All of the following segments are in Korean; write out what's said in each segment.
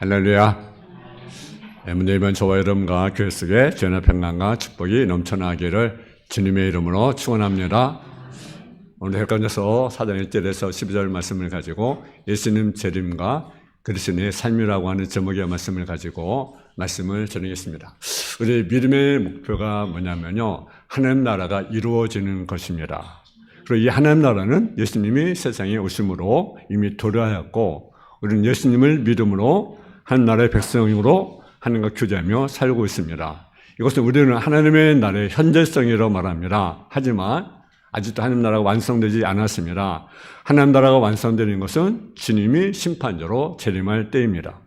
할렐루야. 이번 저와 여러분과 교회 속에 죄나 평강과 축복이 넘쳐나기를 주님의 이름으로 축원합니다. 오늘 헬간에서 4장 1절에서 12절 말씀을 가지고 예수님 재림과 그리스도의 삶이라고 하는 제목의 말씀을 가지고 말씀을 전하겠습니다. 우리 믿음의 목표가 뭐냐면요, 하나님 나라가 이루어지는 것입니다. 그리고 이 하나님 나라는 예수님이 세상에 오심으로 이미 도래하였고, 우리는 예수님을 믿음으로 한 나라의 백성으로 하나님과 교제하며 살고 있습니다. 이것은 우리는 하나님의 나라의 현재성이라고 말합니다. 하지만 아직도 하나님 나라가 완성되지 않았습니다. 하나님 나라가 완성되는 것은 주님이 심판자로 재림할 때입니다.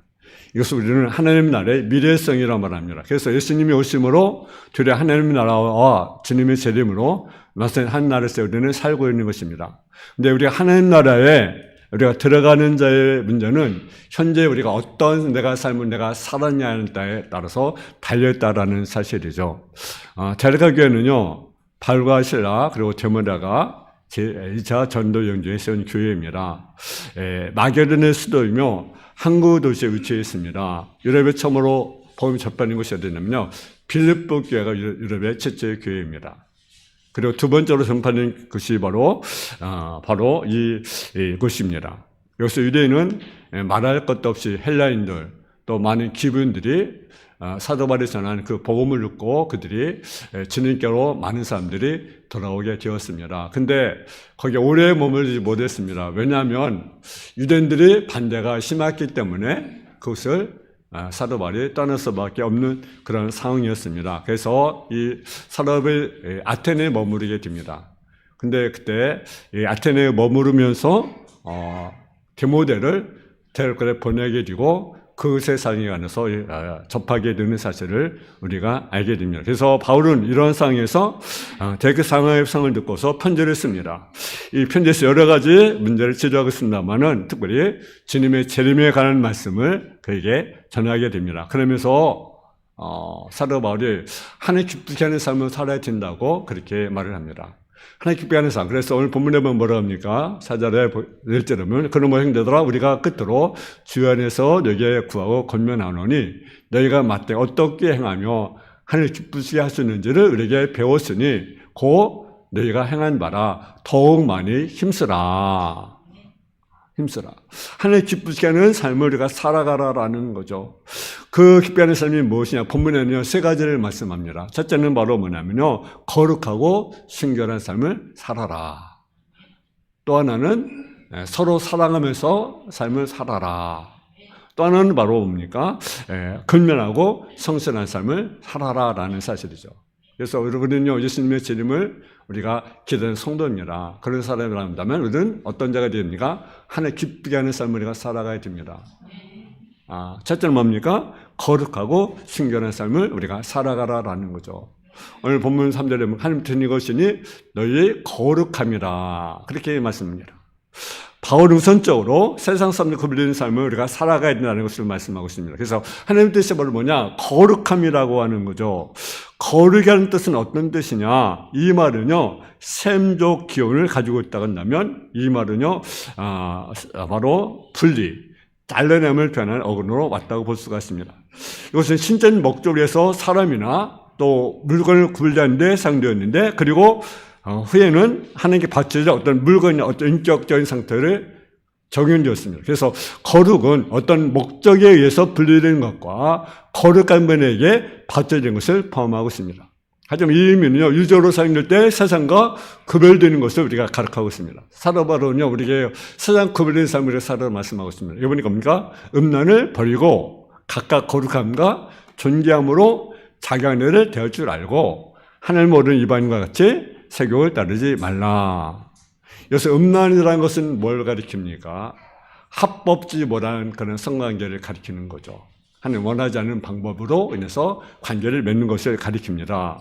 이것을 우리는 하나님 나라의 미래성이라고 말합니다. 그래서 예수님이 오심으로 드디어 하나님 나라와 주님의 재림으로 완성된 한 나라에서 우리는 살고 있는 것입니다. 그런데 우리가 하나님 나라에 우리가 들어가는 자의 문제는 현재 우리가 어떤 내가 삶을 내가 살았냐에 따라서 달려있다라는 사실이죠. 대리가교회는요, 바울과 실라 그리고 데모다가 제2차 전도 여행중에 세운 교회입니다. 마게도니아의 수도이며 항구 도시에 위치해 있습니다. 유럽에 처음으로 복음이 접하는 곳이 어디냐면요, 빌립보 교회가 유럽의 최초의 교회입니다. 그리고 두 번째로 전파된 것이 바로 이 곳입니다. 여기서 유대인은 말할 것도 없이 헬라인들 또 많은 기브인들이 사도 바울이 전한 그 복음을 듣고 그들이 주님께로 많은 사람들이 돌아오게 되었습니다. 근데 거기에 오래 머물지 못했습니다. 왜냐하면 유대인들이 반대가 심했기 때문에 그것을 사도 바울이 떠날 수밖에 없는 그런 상황이었습니다. 그래서 이 사도 바울이 아테네에 머무르게 됩니다. 근데 그때 이 아테네에 머무르면서 디모데를 데려다 보내게 되고 그 세상에 관해서 접하게 되는 사실을 우리가 알게 됩니다. 그래서 바울은 이런 상황에서 그 상황의 상을 듣고서 편지를 씁니다. 이 편지에서 여러 가지 문제를 지적하고 있습니다만은 특별히 주님의 재림에 관한 말씀을 그에게 전하게 됩니다. 그러면서 사도 바울이 하나님 기쁘게 하는 삶을 살아야 된다고 그렇게 말을 합니다. 하나님 기쁘게 하는 삶. 그래서 오늘 본문에 보면 뭐라 합니까? 4절에 1절에 보면 그런 형제들아 우리가 끝으로 주 안에서 너희에게 구하고 권면하노니 너희가 마땅히 어떻게 행하며 하나님 기쁘시게 할 수 있는지를 우리에게 배웠으니 곧 너희가 행한 바라 더욱 많이 힘쓰라. 하나님 기쁘시게 하는 삶을 우리가 살아가라라는 거죠. 그 기쁘게 하는 삶이 무엇이냐? 본문에는요, 세 가지를 말씀합니다. 첫째는 바로 뭐냐면요, 거룩하고 순결한 삶을 살아라. 또 하나는 서로 사랑하면서 삶을 살아라. 또 하나는 바로 뭡니까? 근면하고 성실한 삶을 살아라라는 사실이죠. 그래서 우리는요, 예수님의 재림을 우리가 기다리는 성도입니다. 그런 사람을 한다면 우리는 어떤 자가 됩니까? 하나님 기쁘게 하는 삶을 우리가 살아가야 됩니다. 첫째는 뭡니까? 거룩하고 순결한 삶을 우리가 살아가라라는 거죠. 오늘 본문 3절에 보면 하나님 드린 것이니 너희의 거룩함이라 그렇게 말씀합니다. 바울은 우선적으로 세상 사람들 구별되는 삶을 우리가 살아가야 된다는 것을 말씀하고 있습니다. 그래서 하나님 뜻이 바로 뭐냐? 거룩함이라고 하는 거죠. 거룩이 하는 뜻은 어떤 뜻이냐? 이 말은요, 셈족 기원을 가지고 있다고 한다면 이 말은요, 바로 분리, 잘라냄을 표현하는 어근으로 왔다고 볼 수가 있습니다. 이것은 신전 목적에서 사람이나 또 물건을 구별하는 데 사용되었는데, 그리고 후에는 하나님께 바쳐질 어떤 물건이나 어떤 인격적인 상태를 적용되었습니다. 그래서 거룩은 어떤 목적에 의해서 분리된 것과 거룩한 분에게 바쳐진 것을 포함하고 있습니다. 하지만 이 의미는요, 유저로 사용될 때 세상과 구별되는 것을 우리가 가르치고 있습니다. 사도 바울은요, 우리에게 세상 구별된 삶을 살아라 말씀하고 있습니다. 이번에 뭡니까? 음란을 버리고 각각 거룩함과 존귀함으로 자기 아내를 대할 줄 알고 하나님 모르는 이방인과 같이 세교를 따르지 말라. 여기서 음란이라는 것은 뭘 가리킵니까? 합법지 못한 그런 성관계를 가리키는 거죠. 하나님 원하지 않는 방법으로 인해서 관계를 맺는 것을 가리킵니다.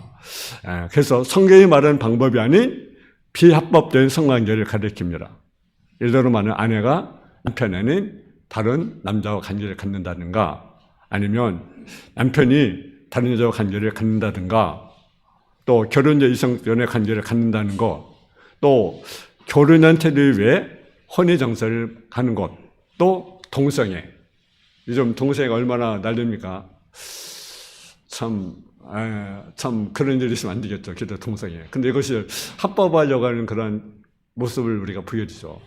그래서 성경이 말하는 방법이 아닌 비합법된 성관계를 가리킵니다. 예를 들어 말하는 아내가 남편 아닌 다른 남자와 관계를 갖는다든가, 아니면 남편이 다른 여자와 관계를 갖는다든가, 또 결혼자 이성 연애 관계를 갖는다는 것, 또 결혼한 태도 외에 혼의 정서를 가는 것, 또 동성애, 요즘 동생이 얼마나 날립니까? 참 그런 일이 있으면 안 되겠죠. 기도 동성애. 근데 이것이 합법화하려고 하는 그런 모습을 우리가 보여주죠.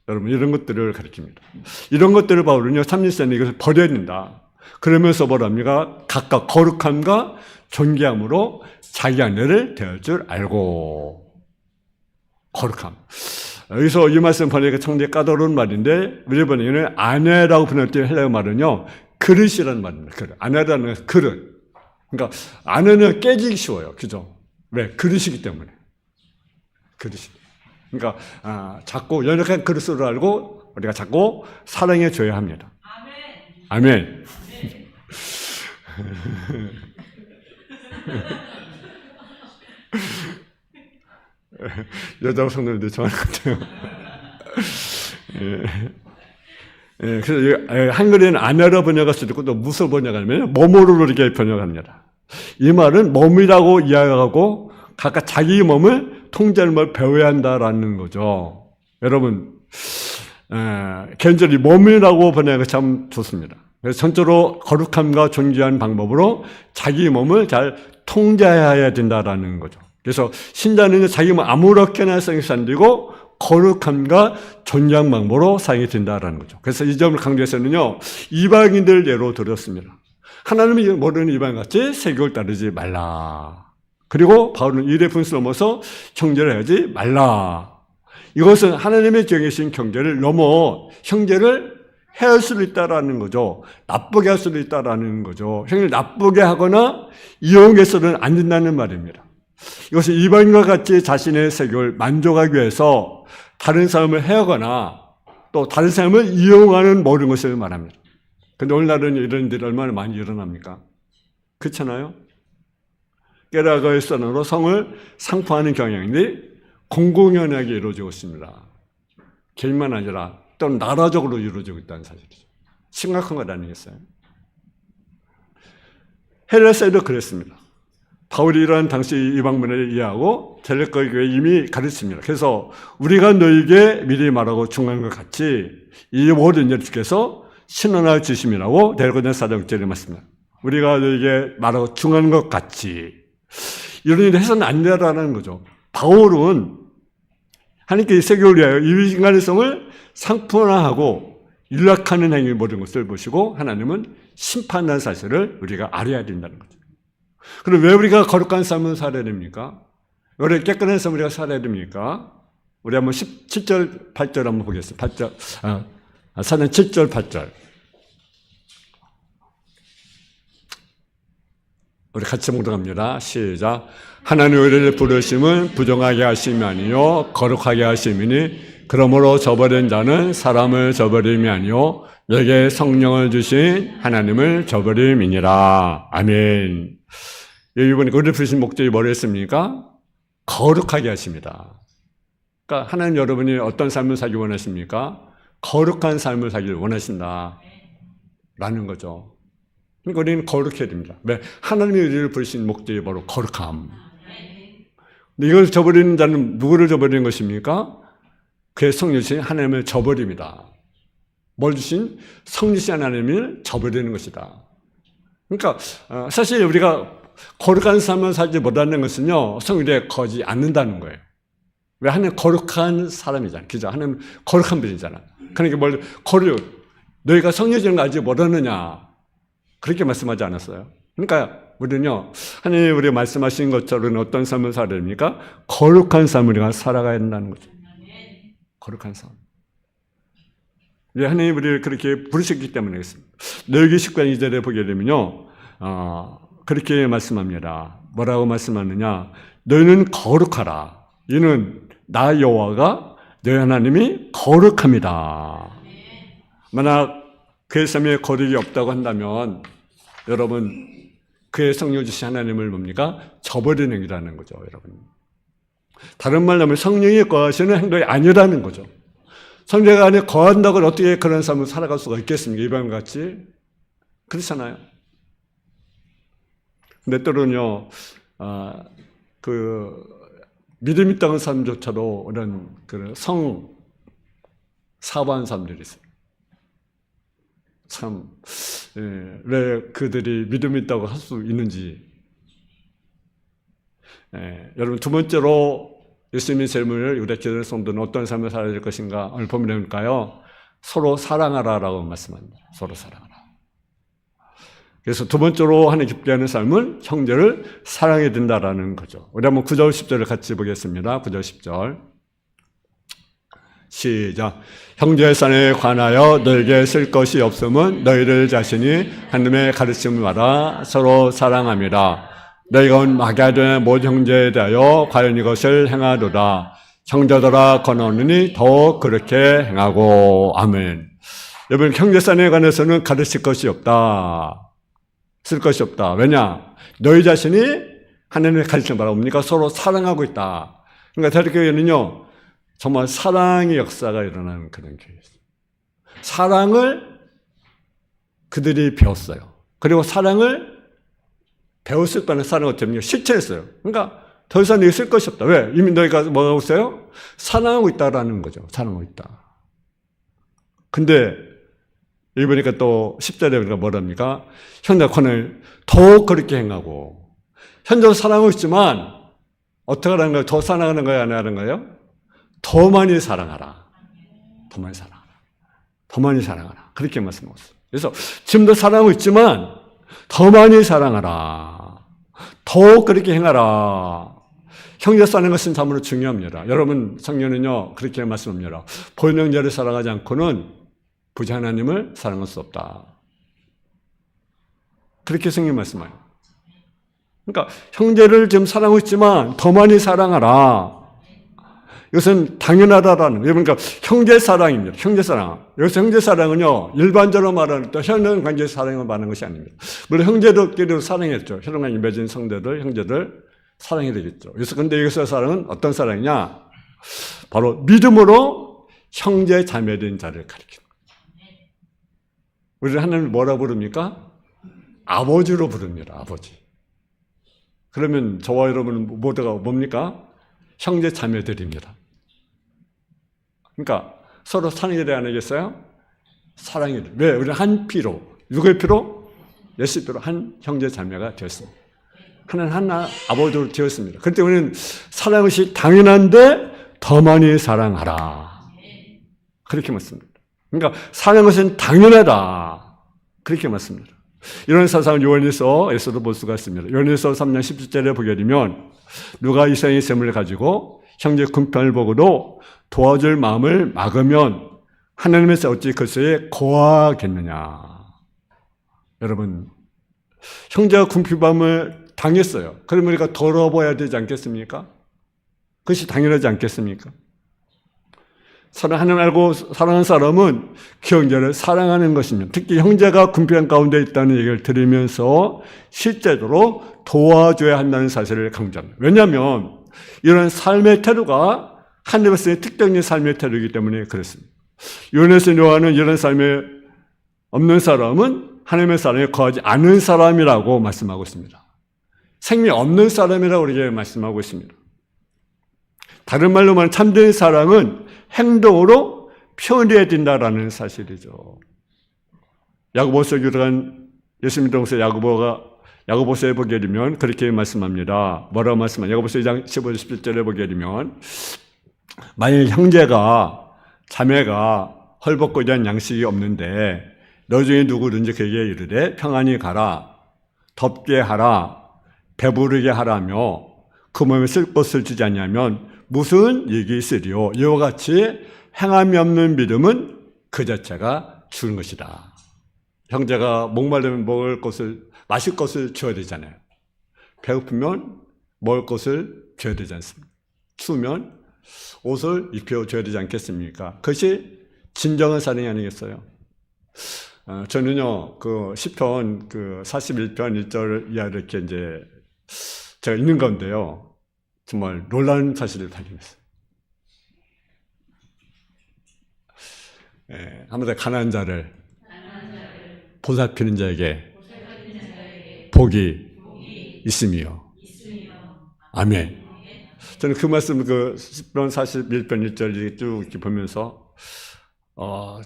여러분, 이런 것들을 가리킵니다. 이런 것들을 바울은요, 30세는 이것을 버려야 된다. 그러면서 뭐랍니까? 각각 거룩함과 존귀함으로 자기 아내를 대할 줄 알고. 거룩함. 여기서 이 말씀 번역이 상당히 까다로운 말인데, 우리 번역에는 아내라고 번역할 때 헬라어 말은요, 그릇이라는 말입니다. 그릇. 아내라는 것은 그릇. 그러니까 아내는 깨지기 쉬워요. 그죠? 왜? 그릇이기 때문에. 그릇이. 그러니까 자꾸 연약한 그릇으로 알고 우리가 자꾸 사랑해 줘야 합니다. 아멘. 여자 성도님들 좋아하는 것 같아요. 그래서 한글에는 아내로 번역할 수도 있고 또 무엇을 번역하냐면 몸으로 이렇게 번역합니다. 이 말은 몸이라고 이야기하고 각각 자기 몸을 통제하는 걸 배워야 한다라는 거죠. 여러분, 개인적으로 몸이라고 번역하는 참 좋습니다. 그래서 전적으로 거룩함과 존귀한 방법으로 자기 몸을 잘 통제해야 된다라는 거죠. 그래서 신자는 자기 몸 아무렇게나 사용해서 안 되고 거룩함과 존귀한 방법으로 사용이 된다라는 거죠. 그래서 이 점을 강조해서는요, 이방인들 예로 들었습니다. 하나님이 모르는 이방인같이 세교를 따르지 말라. 그리고 바울은 일의 분수를 넘어서 형제를 하지 말라. 이것은 하나님의 정해진 경계를 넘어 형제를 해할 수도 있다라는 거죠. 나쁘게 할 수도 있다라는 거죠. 형제를 나쁘게 하거나 이용해서는 안 된다는 말입니다. 이것은 이방인과 같이 자신의 세교를 만족하기 위해서 다른 사람을 해하거나 또 다른 사람을 이용하는 모든 것을 말합니다. 그런데 오늘날은 이런 일이 얼마나 많이 일어납니까? 그렇잖아요? 깨라가의 선으로 성을 상포하는 경향이 공공연하게 이루어지고 있습니다. 개인만 아니라 또는 나라적으로 이루어지고 있다는 사실이죠. 심각한 것 아니겠어요? 헬라사회도 그랬습니다. 바울이 이러한 당시 이방문을 이해하고 델레꺼 교회에 이미 가르칩니다. 그래서 우리가 너에게 미리 말하고 중요한 것 같이 이 모든 일을 주께서 신원할 주심이라고 델레꺼 4장절에 말씀합니다. 우리가 너에게 말하고 중요한 것 같이 이런 일을 해서는 안 되라는 거죠. 바울은 하나님께 세교를 위하여 이 인간의 성을 상품화하고 윤락하는 행위 모든 것을 보시고 하나님은 심판하는 사실을 우리가 알아야 된다는 거죠. 그럼 왜 우리가 거룩한 삶을 살아야 됩니까? 왜 깨끗한 삶을 우리가 살아야 됩니까? 우리 한번 7절, 8절 한번 보겠습니다. 8절, 4장 7절, 8절. 우리 같이 묵상합니다. 시작. 하나님 우리를 부르심은 부정하게 하심이 아니요 거룩하게 하심이니 그러므로 저버린 자는 사람을 저버림이 아니요 내게 성령을 주신 하나님을 저버림이니라. 아멘. 여기 보니까 우리를 부르신 목적이 뭐랬습니까? 거룩하게 하십니다. 그러니까 하나님 여러분이 어떤 삶을 살기 원하십니까? 거룩한 삶을 살기를 원하신다 라는 거죠. 그러니까 우리는 거룩해야 됩니다. 왜? 하나님이 우리를 부르신 목적이 바로 거룩함. 근데 이걸 저버리는 자는 누구를 저버리는 것입니까? 그의 성령 주신 하나님을 저버립니다. 뭘 주신? 성령 주신 하나님을 저버리는 것이다. 그러니까 사실 우리가 거룩한 삶을 살지 못하는 것은요, 성령에 거지 않는다는 거예요. 왜? 하나님 거룩한 사람이잖아요. 그죠? 하나님 거룩한 분이잖아. 그러니까 뭘 너희가 성령 주신 거 아직 모르느냐? 그렇게 말씀하지 않았어요. 그러니까 우리는요, 하나님 우리 말씀하신 것처럼 어떤 삶을 살아야 됩니까? 거룩한 삶을 우리가 살아가야 된다는 거죠. 거룩한 삶. 하나님 우리를 그렇게 부르셨기 때문에 그렇습니다. 레위기 19장 2절에 보게 되면요, 그렇게 말씀합니다. 뭐라고 말씀하느냐? 너희는 거룩하라. 이는 나 여호와가 너희 하나님이 거룩합니다. 만약 그의 삶에 거룩이 없다고 한다면 여러분 그의 성령 주신 하나님을 뭡니까? 저버리는 행위라는 거죠, 여러분. 다른 말로 하면 성령이 거하시는 행동이 아니라는 거죠. 성령 안에 거한다고 어떻게 그런 삶을 살아갈 수가 있겠습니까? 이방같이 그렇잖아요. 근데 때로는요, 믿음 있다는 사람조차도 이런 성 사고한 사람들이 있어요. 참, 왜 그들이 믿음이 있다고 할 수 있는지. 여러분, 두 번째로 예수님의 질문을 우리 기도의 성도는 어떤 삶을 살아야 될 것인가 오늘 본문에 볼까요? 서로 사랑하라라고 말씀합니다. 서로 사랑하라. 그래서 두 번째로 하나님 기쁘게 하는 삶은 형제를 사랑해야 된다라는 거죠. 우리 한번 9절 10절을 같이 보겠습니다. 9절 10절 시작. 형제의 산에 관하여 너에게 쓸 것이 없음은 너희들 자신이 하나님의 가르침을 알아 서로 사랑함이라. 너희가 온 마게도의 모든 형제에 대하여 과연 이것을 행하도다. 형제들아 권하노니 더욱 그렇게 행하고. 아멘. 여러분, 형제산에 관해서는 가르칠 것이 없다. 쓸 것이 없다. 왜냐? 너희 자신이 하나님의 가르침을 바라 뭡니까? 서로 사랑하고 있다. 그러니까 대립교회는요, 정말 사랑의 역사가 일어나는 그런 교회였어요. 사랑을 그들이 배웠어요. 그리고 사랑을 배웠을 거는 사랑을 어떻게 실천했어요. 그러니까 더 이상 너희 쓸 것이 없다. 왜? 이미 너희가 뭐 하고 있어요? 사랑하고 있다라는 거죠. 사랑하고 있다. 근데 여기 보니까 또 10절에 보니까 뭐랍니까? 형제권을 더욱 그렇게 행하고. 현재도 사랑하고 있지만 어떻게 하는 거예요? 더 사랑하는 거예요? 안 하는 거예요? 더 많이 사랑하라. 더 많이 사랑하라. 더 많이 사랑하라. 그렇게 말씀하셨어요. 그래서 지금도 사랑하고 있지만 더 많이 사랑하라. 더욱 그렇게 행하라. 형제 사는 것은 참으로 중요합니다. 여러분, 성경은요, 그렇게 말씀합니다. 보이는 형제를 사랑하지 않고는 부지 하나님을 사랑할 수 없다. 그렇게 성경 말씀해요. 그러니까 형제를 지금 사랑하고 있지만 더 많이 사랑하라. 이것은 당연하다라는, 그러니까 형제 사랑입니다. 형제 사랑. 여기서 형제 사랑은요, 일반적으로 말하는 또 혈연 관계 사랑을 말하는 것이 아닙니다. 물론 형제들끼리 사랑했죠. 혈연 관계 맺은 성도들, 형제들 사랑이 되겠죠. 그래서 근데 여기서 사랑은 어떤 사랑이냐? 바로 믿음으로 형제 자매된 자를 가리킵니다. 우리는 하나님을 뭐라 부릅니까? 아버지로 부릅니다. 아버지. 그러면 저와 여러분은 모두가 뭡니까? 형제 자매들입니다. 그러니까 서로 사랑이 돼야 하겠어요? 사랑이 돼. 왜? 우리는 한 피로. 누구의 피로? 예수 피로 한 형제 자매가 되었습니다. 하나는 하나 아버지로 되었습니다. 그렇기 때문에 우리는 사랑하는 것이 당연한데 더 많이 사랑하라. 그렇게 말씀합니다. 그러니까 사랑하는 것은 당연하다. 그렇게 말씀합니다. 이런 사상을 요한일서에서도 볼 수가 있습니다. 요한일서 3장 17절에 보게 되면 누가 이생의 셈을 가지고 형제 궁편을 보고도 도와줄 마음을 막으면 하나님께서 어찌 그것에 거하겠느냐. 여러분, 형제가 궁핍함을 당했어요. 그러면 우리가 더러워야 되지 않겠습니까? 그것이 당연하지 않겠습니까? 하나님 알고 사랑하는 사람은 그 형제를 사랑하는 것입니다. 특히 형제가 궁핍한 가운데 있다는 얘기를 들으면서 실제로 도와줘야 한다는 사실을 강조합니다. 왜냐하면 이런 삶의 태도가 하나님의 특정인 삶의 태도이기 때문에 그렇습니다. 요한에서 요한은 이런 삶에 없는 사람은 하나님의 사랑에 거하지 않은 사람이라고 말씀하고 있습니다. 생명 없는 사람이라고 우리에게 말씀하고 있습니다. 다른 말로 말하면 참된 사랑은 행동으로 표현해야 된다라는 사실이죠. 야고보서 들어간 예수님 동생 야고보서에 보게 되면 그렇게 말씀합니다. 뭐라고 말씀하냐? 야고보서 2장 15절 17절에 보게 되면 만일 형제가 자매가 헐벗고 대한 양식이 없는데 너 중에 누구든지 그에게 이르되 평안히 가라, 덥게 하라, 배부르게 하라며 그 몸에 쓸 것을 주지 않냐면 무슨 이익이 있으리요. 이와 같이 행함이 없는 믿음은 그 자체가 죽은 것이다. 형제가 목마르면 먹을 것을, 마실 것을 줘야 되잖아요. 배고프면 먹을 것을 줘야 되지 않습니까? 추우면 옷을 입혀줘야 되지 않겠습니까? 그것이 진정한 사랑이 아니겠어요? 저는요, 그 시편 41편 1절 이하 이렇게 이제 제가 읽는 건데요. 정말 놀라운 사실을 발견했어요. 한번 더 가난한 자를 보살피는 자에게 복이 있으며. 아멘. 저는 그 말씀, 그 10편 41편 1절 쭉 이렇게 보면서,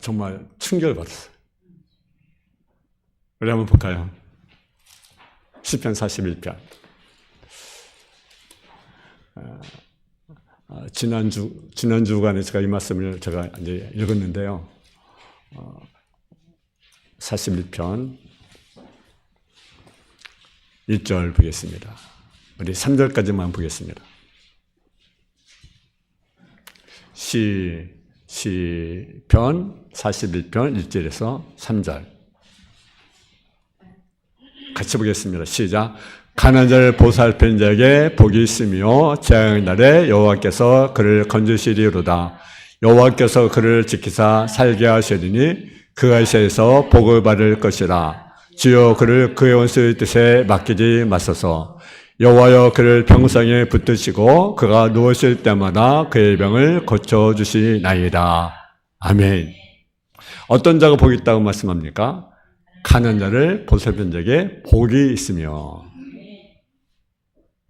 정말 충격을 받았어요. 우리 한번 볼까요? 시편 41편. 지난 주간에 제가 이 말씀을 제가 이제 읽었는데요. 41편 1절 보겠습니다. 우리 3절까지만 보겠습니다. 시편 41편 1절에서 3절 같이 보겠습니다. 시작. 가난한 자를 보살핀 자에게 복이 있으며 재앙의 날에 여호와께서 그를 건지시리로다. 여호와께서 그를 지키사 살게 하시리니 그가 이세에서 복을 받을 것이라. 주여 그를 그의 원수의 뜻에 맡기지 마소서. 여호와여 그를 병상에 붙드시고 그가 누웠을 때마다 그의 병을 고쳐주시나이다. 아멘. 어떤 자가 복이 있다고 말씀합니까? 가난한 자를 보살핀 자에게 복이 있으며.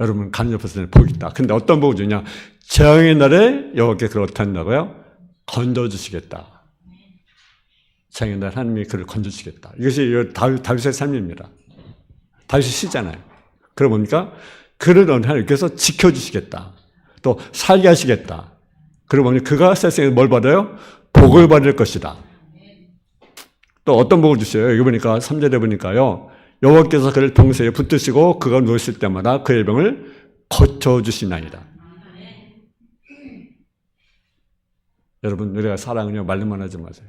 여러분 가난한 자는 복이 있다. 근데 어떤 복을 주냐? 재앙의 날에 여호와께 그를 어떻게 한다고요? 건져주시겠다. 재앙의 날 하나님이 그를 건져주시겠다. 이것이 다윗의 삶입니다. 다윗이 시잖아요. 그럼 뭡니까? 그를 하나님께서 지켜주시겠다. 또 살게 하시겠다. 그리고 뭡니까? 그가 세상에 뭘 받아요? 복을 받을 것이다. 또 어떤 복을 주셔요? 여기 보니까 3절에 보니까요. 여호와께서 그를 병세에 붙드시고 그가 누웠을 때마다 그의 병을 고쳐주시나이다. 여러분 우리가 사랑은요 말로만 하지 마세요.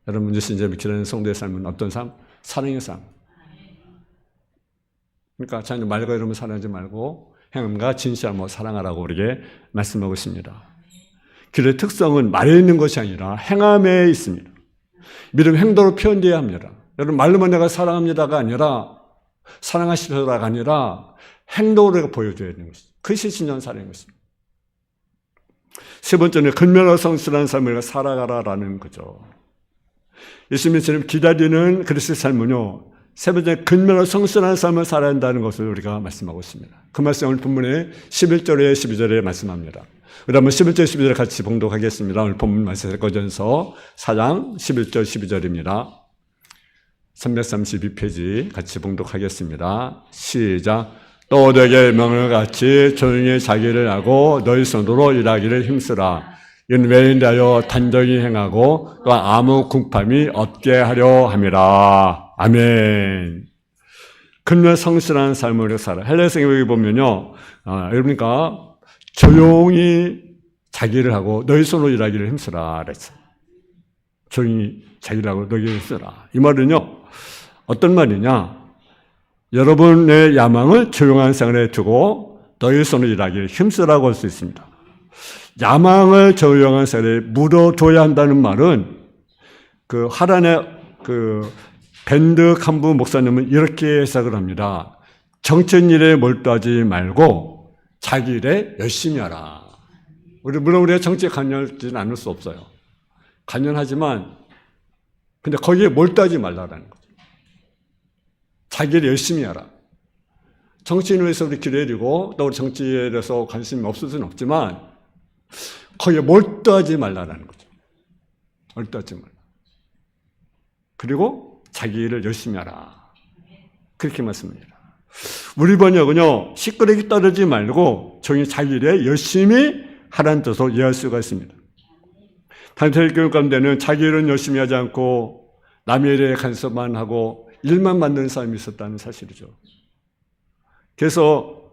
여러분 예수 이제 기도하는 성도의 삶은 어떤 삶? 사랑의 삶. 그러니까 자녀 말과 이러면 사랑하지 말고 행함과 진실함으로 사랑하라고 우리에게 말씀하고 있습니다. 기도의 특성은 말에 있는 것이 아니라 행함에 있습니다. 믿음 행동으로 표현되어야 합니다. 여러분 말로만 내가 사랑합니다가 아니라 사랑하시더라가 아니라 행동으로 보여줘야 되는 것입니다. 그것이 진정한 사랑인 것입니다. 세 번째는 근면하고 성실한 삶을 살아가라라는 거죠. 예수님처럼 기다리는 그리스도의 삶은요. 세 번째 근면하고 성실한 삶을 살아야 한다는 것을 우리가 말씀하고 있습니다. 그 말씀을 오늘 본문에 11절에 12절에 말씀합니다. 우리 한번 11절 12절에 같이 봉독하겠습니다. 오늘 본문 말씀 고전서 4장 11절 12절입니다. 332페이지 같이 봉독하겠습니다. 시작. 또 너에게 명을 같이 조용히 자기를 하고 너희 손으로 일하기를 힘쓰라. 이는 외인하여 단정히 행하고 또 아무 궁팜이 없게 하려 함이라. 아멘. 근면 성실한 삶을 살아. 헬라어에 여기 보면요, 여러분니까 조용히 자기를 하고 너희 손으로 일하기를 힘쓰라 그랬어요. 조용히 자기를 하고 너희 힘쓰라. 이 말은요, 어떤 말이냐? 여러분의 야망을 조용한 생활에 두고 너희 손으로 일하기를 힘쓰라고 할 수 있습니다. 야망을 조용한 생활에 묻어둬야 한다는 말은 그 하란의 그 밴드 칸부 목사님은 이렇게 해석을 합니다. 정치인 일에 몰두하지 말고 자기 일에 열심히 하라. 물론 우리가 정치에 관여하지는 않을 수 없어요. 관여하지만 근데 거기에 몰두하지 말라라는 거죠. 자기 일에 열심히 하라. 정치인을 위해서 우리 기도해드리고 또 우리 정치에 대해서 관심이 없을 수는 없지만 거기에 몰두하지 말라라는 거죠. 몰두하지 말라. 그리고 자기 일을 열심히 하라. 그렇게 말씀합니다. 우리 번역은요, 시끄럽게 떠들지 말고 종이 자기 일에 열심히 하라는 뜻으로 이해할 수가 있습니다. 단체일 교육 가운데는 자기 일은 열심히 하지 않고 남의 일에 간섭만 하고 일만 만드는 사람이 있었다는 사실이죠. 그래서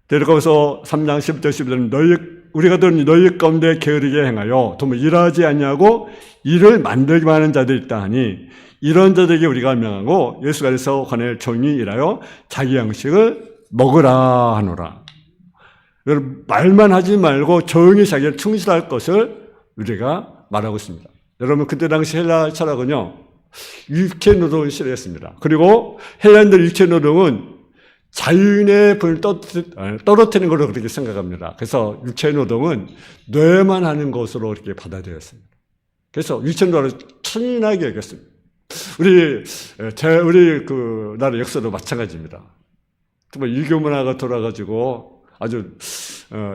데려가서 3장 10절 11절은 우리가 너희 가운데 게으르게 행하여 도무지 일하지 않냐고 일을 만들기만 하는 자들이 있다 하니 이런 자들에게 우리가 명하고 예수가 그래서 관을 종이 일하여 자기 양식을 먹으라 하노라. 여러분 말만 하지 말고 조용히 자기를 충실할 것을 우리가 말하고 있습니다. 여러분 그때 당시 헬라 철학은요 육체 노동을 싫어했습니다. 그리고 헬라인들 육체 노동은 자유인의 분을 떨어뜨리는 걸로 그렇게 생각합니다. 그래서 육체 노동은 뇌만 하는 것으로 이렇게 받아들였습니다. 그래서 육체 노동을 천인하게 여겼습니다. 우리 그 나라 역사도 마찬가지입니다. 정말 유교 문화가 돌아가지고 아주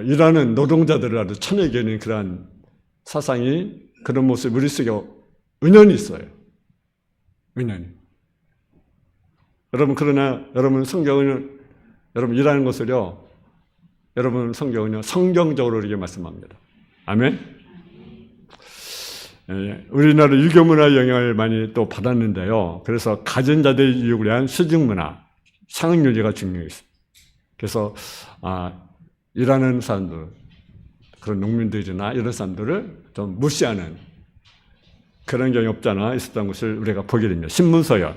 일하는 노동자들을 아주 천하게 여기는 그러한 사상이 그런 모습이 우리 속에 은연히 있어요. 은연히. 여러분, 그러나 여러분 성경은 여러분 일하는 것을요, 여러분 성경은요 성경적으로 이렇게 말씀합니다. 아멘. 예, 우리나라 유교 문화 영향을 많이 또 받았는데요. 그래서 가진 자들의 유익을 위한 수직 문화, 상응윤리가 중요했어요. 그래서 일하는 사람들, 그런 농민들이나 이런 사람들을 좀 무시하는 그런 경향이 없잖아 있었던 것을 우리가 보게 됩니다. 신문서열.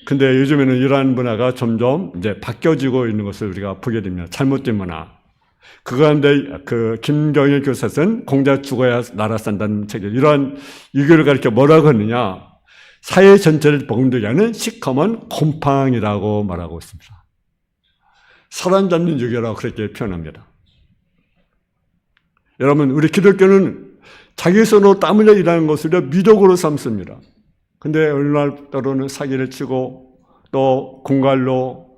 근데 요즘에는 이러한 문화가 점점 이제 바뀌어지고 있는 것을 우리가 보게 됩니다. 잘못된 문화. 그 가운데 김경일 교사 쓴 공자 죽어야 나라 산다는 책에 이러한 유교를 가르쳐 뭐라고 하느냐. 사회 전체를 복음되게 하는 시커먼 곰팡이라고 말하고 있습니다. 사람 잡는 유교라고 그렇게 표현합니다. 여러분, 우리 기독교는 자기 손으로 땀 흘려 일하는 것을 미덕으로 삼습니다. 근데 어느 날 때로는 사기를 치고 또 공갈로,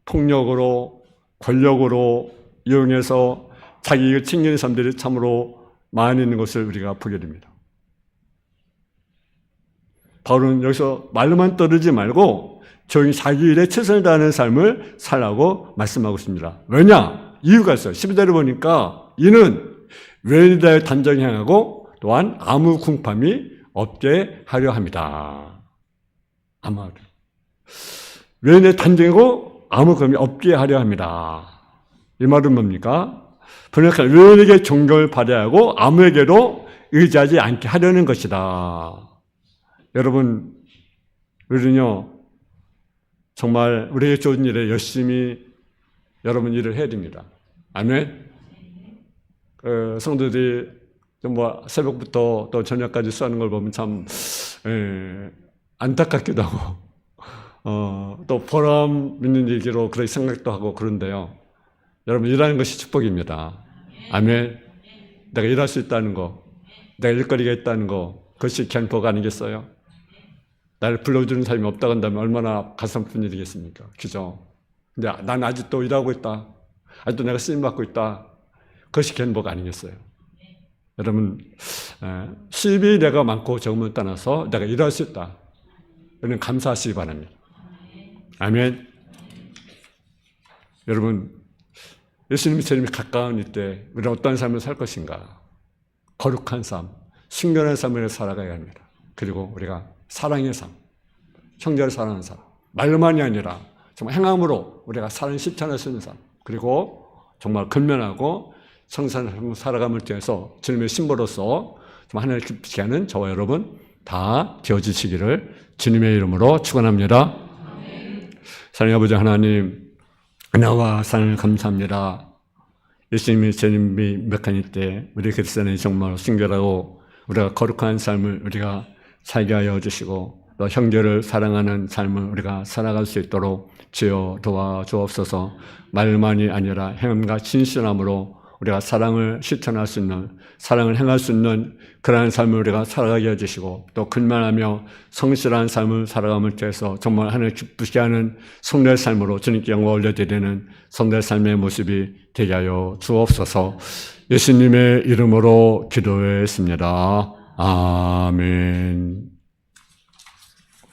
폭력으로, 권력으로 이용해서 자기 이익을 챙기는 사람들이 참으로 많이 있는 것을 우리가 보게 됩니다. 바울은 여기서 말로만 떠들지 말고 조용히 자기 일에 최선을 다하는 삶을 살라고 말씀하고 있습니다. 왜냐? 이유가 있어요. 12절을 보니까 이는 외인에 단정히 행하고 또한 아무 궁팜이 없게 하려 합니다. 아무 외인에 단정하고 아무 궁함이 없게 하려 합니다. 이 말은 뭡니까? 번역할 외인에게 존경을 받아야 하고 아무에게도 의지하지 않게 하려는 것이다. 여러분, 우리는요 정말 우리에게 주어진 일에 열심히 여러분 일을 해야 됩니다. 아멘. 성도들이 새벽부터 또 저녁까지 수하는 걸 보면 참 안타깝기도 하고 또 보람 있는 얘기로 그렇게 생각도 하고 그런데요. 여러분, 일하는 것이 축복입니다. 아멘. 내가 일할 수 있다는 거, 내가 일거리가 있다는 거, 그것이 귀한 복 아니겠어요? 나를 불러주는 사람이 없다고 한다면 얼마나 가슴 아픈 일이겠습니까? 그죠? 근데 난 아직도 일하고 있다. 아직도 내가 쓰임받고 있다. 그것이 귀한 복 아니겠어요? 여러분, 수입이 내가 많고 적음을 떠나서 내가 일할 수 있다. 이런 감사하시기 바랍니다. 아멘. 여러분, 예수님이 제일 가까운 이때 우리는 어떤 삶을 살 것인가? 거룩한 삶, 순결한 삶을 살아가야 합니다. 그리고 우리가 사랑의 삶, 형제를 사랑하는 삶, 말로만이 아니라 정말 행함으로 우리가 사랑을 실천할 수 있는 삶, 그리고 정말 근면하고 성산을 살아감을 통해서 주님의 신부로서 정말 하나님을 기쁘시게 하는 저와 여러분 다 되어주시기를 주님의 이름으로 축원합니다. 사랑의 아버지 하나님, 은혜와 사랑을 감사합니다. 예수님이 주님이 맥한 이때 우리 그리스도인이 정말 순결하고 우리가 거룩한 삶을 우리가 살게 하여 주시고 또 형제를 사랑하는 삶을 우리가 살아갈 수 있도록 주여 도와주옵소서. 말만이 아니라 행함과 신실함으로 우리가 사랑을 실천할 수 있는, 사랑을 행할 수 있는 그러한 삶을 우리가 살아가게 해주시고 또 근면하며 성실한 삶을 살아감을 통해서 정말 하나님을 기쁘시게 하는 성례의 삶으로 주님께 영광 올려드리는 성례의 삶의 모습이 되게 하여 주옵소서. 예수님의 이름으로 기도했습니다. 아멘.